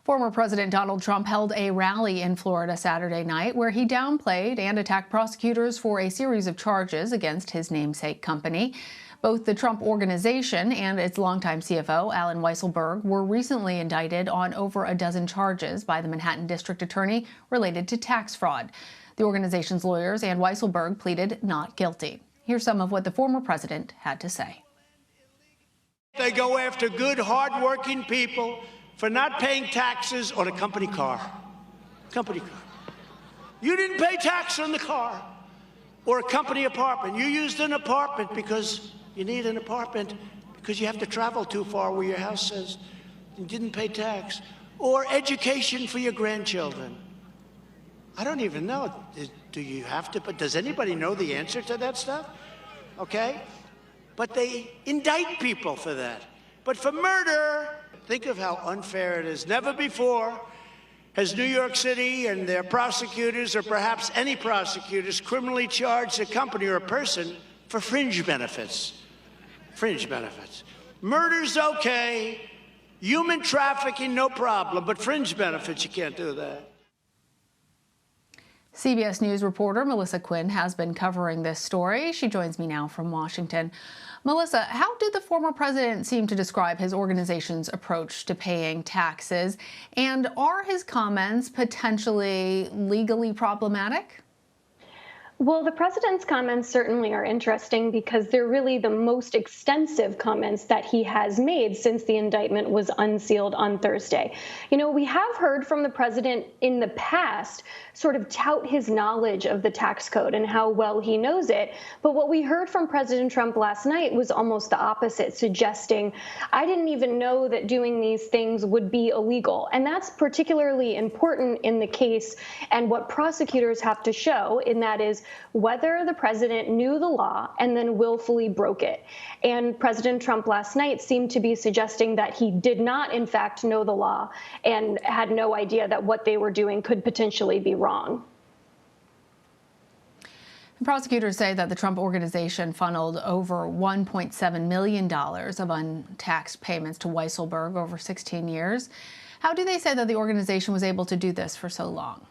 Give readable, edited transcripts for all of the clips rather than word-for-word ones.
Former President Donald Trump held a rally in Florida Saturday night where he downplayed and attacked prosecutors for a series of charges against his namesake company. Both the Trump Organization and its longtime CFO, Allen Weisselberg, were recently indicted on over a dozen charges by the Manhattan District Attorney related to tax fraud. The organization's lawyers and Weisselberg pleaded not guilty. Here's some of what the former president had to say. They go after good, hard-working people for not paying taxes on a company car. Company car. You didn't pay tax on the car or a company apartment. You used an apartment because you need an apartment because you have to travel too far where your house is. You didn't pay tax. Or education for your grandchildren. I don't even know. Do you have to? But does anybody know the answer to that stuff? Okay? But they indict people for that. But for murder, think of how unfair it is. Never before has New York City and their prosecutors, or perhaps any prosecutors, criminally charged a company or a person for fringe benefits. Fringe benefits. Murder's okay. Human trafficking, no problem. But fringe benefits, you can't do that. CBS News reporter Melissa Quinn has been covering this story. She joins me now from Washington. Melissa, how did the former president seem to describe his organization's approach to paying taxes? And are his comments potentially legally problematic? Well, the president's comments certainly are interesting because they're really the most extensive comments that he has made since the indictment was unsealed on Thursday. You know, we have heard from the president in the past sort of tout his knowledge of the tax code and how well he knows it. But what we heard from President Trump last night was almost the opposite, suggesting, I didn't even know that doing these things would be illegal. And that's particularly important in the case and what prosecutors have to show, in that is whether the president knew the law and then willfully broke it. And President Trump last night seemed to be suggesting that he did not, in fact, know the law and had no idea that what they were doing could potentially be wrong. Prosecutors say that the Trump Organization funneled over $1.7 million of untaxed payments to Weisselberg over 16 years. How do they say that the organization was able to do this for so long?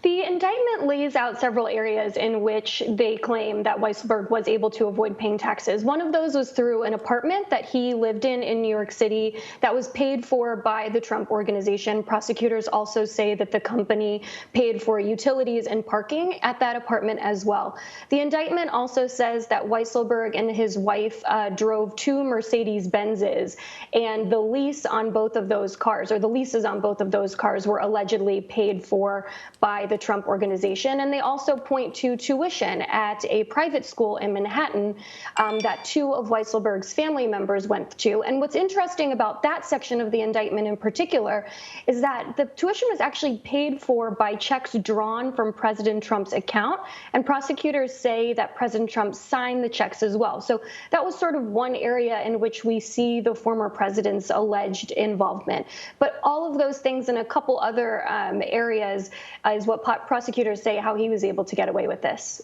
The indictment lays out several areas in which they claim that Weisselberg was able to avoid paying taxes. One of those was through an apartment that he lived in New York City that was paid for by the Trump Organization. Prosecutors also say that the company paid for utilities and parking at that apartment as well. The indictment also says that Weisselberg and his wife drove two Mercedes-Benzes, and the lease on both of those cars, or the leases on both of those cars, were allegedly paid for by the Trump Organization. And they also point to tuition at a private school in Manhattan that two of Weisselberg's family members went to. And what's interesting about that section of the indictment in particular is that the tuition was actually paid for by checks drawn from President Trump's account. And prosecutors say that President Trump signed the checks as well. So that was sort of one area in which we see the former president's alleged involvement. But all of those things and a couple other areas is what prosecutors say how he was able to get away with this.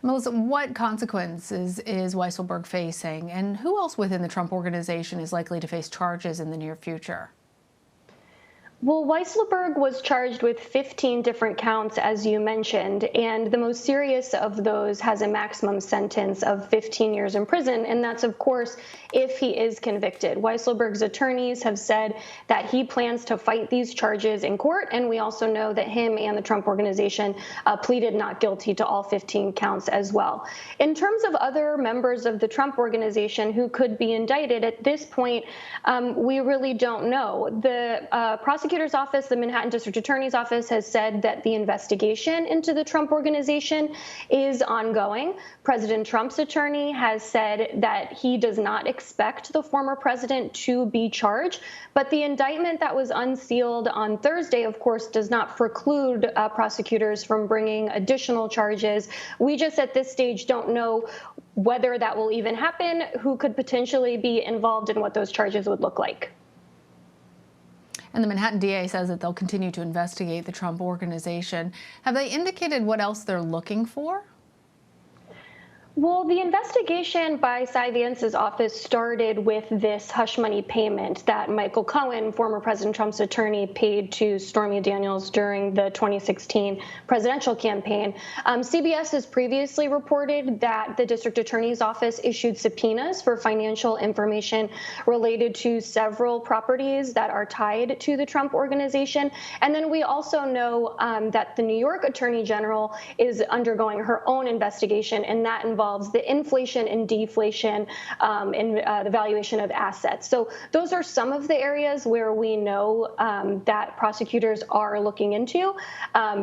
Melissa, what consequences is Weisselberg facing, and who else within the Trump Organization is likely to face charges in the near future? Well, Weisselberg was charged with 15 different counts, as you mentioned, and the most serious of those has a maximum sentence of 15 years in prison, and that's, of course, if he is convicted. Weisselberg's attorneys have said that he plans to fight these charges in court, and we also know that him and the Trump Organization pleaded not guilty to all 15 counts as well. In terms of other members of the Trump Organization who could be indicted, at this point, we really don't know. The prosecutor's office, the Manhattan District Attorney's office, has said that the investigation into the Trump Organization is ongoing. President Trump's attorney has said that he does not expect the former president to be charged, but the indictment that was unsealed on Thursday, of course, does not preclude prosecutors from bringing additional charges. We just at this stage don't know whether that will even happen, who could potentially be involved, and what those charges would look like. And the Manhattan DA says that they'll continue to investigate the Trump Organization. Have they indicated what else they're looking for? Well, the investigation by Cy Vance's office started with this hush money payment that Michael Cohen, former President Trump's attorney, paid to Stormy Daniels during the 2016 presidential campaign. CBS has previously reported that the district attorney's office issued subpoenas for financial information related to several properties that are tied to the Trump organization. And then we also know that the New York Attorney General is undergoing her own investigation, and that involves the inflation and deflation in the valuation of assets. So those are some of the areas where we know that prosecutors are looking into.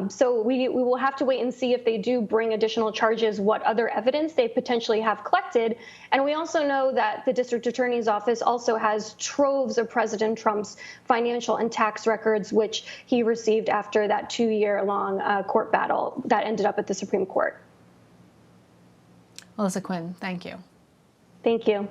So we will have to wait and see if they do bring additional charges, what other evidence they potentially have collected. And we also know that the district attorney's office also has troves of President Trump's financial and tax records, which he received after that 2-year-long court battle that ended up at the Supreme Court. Melissa Quinn, thank you. Thank you.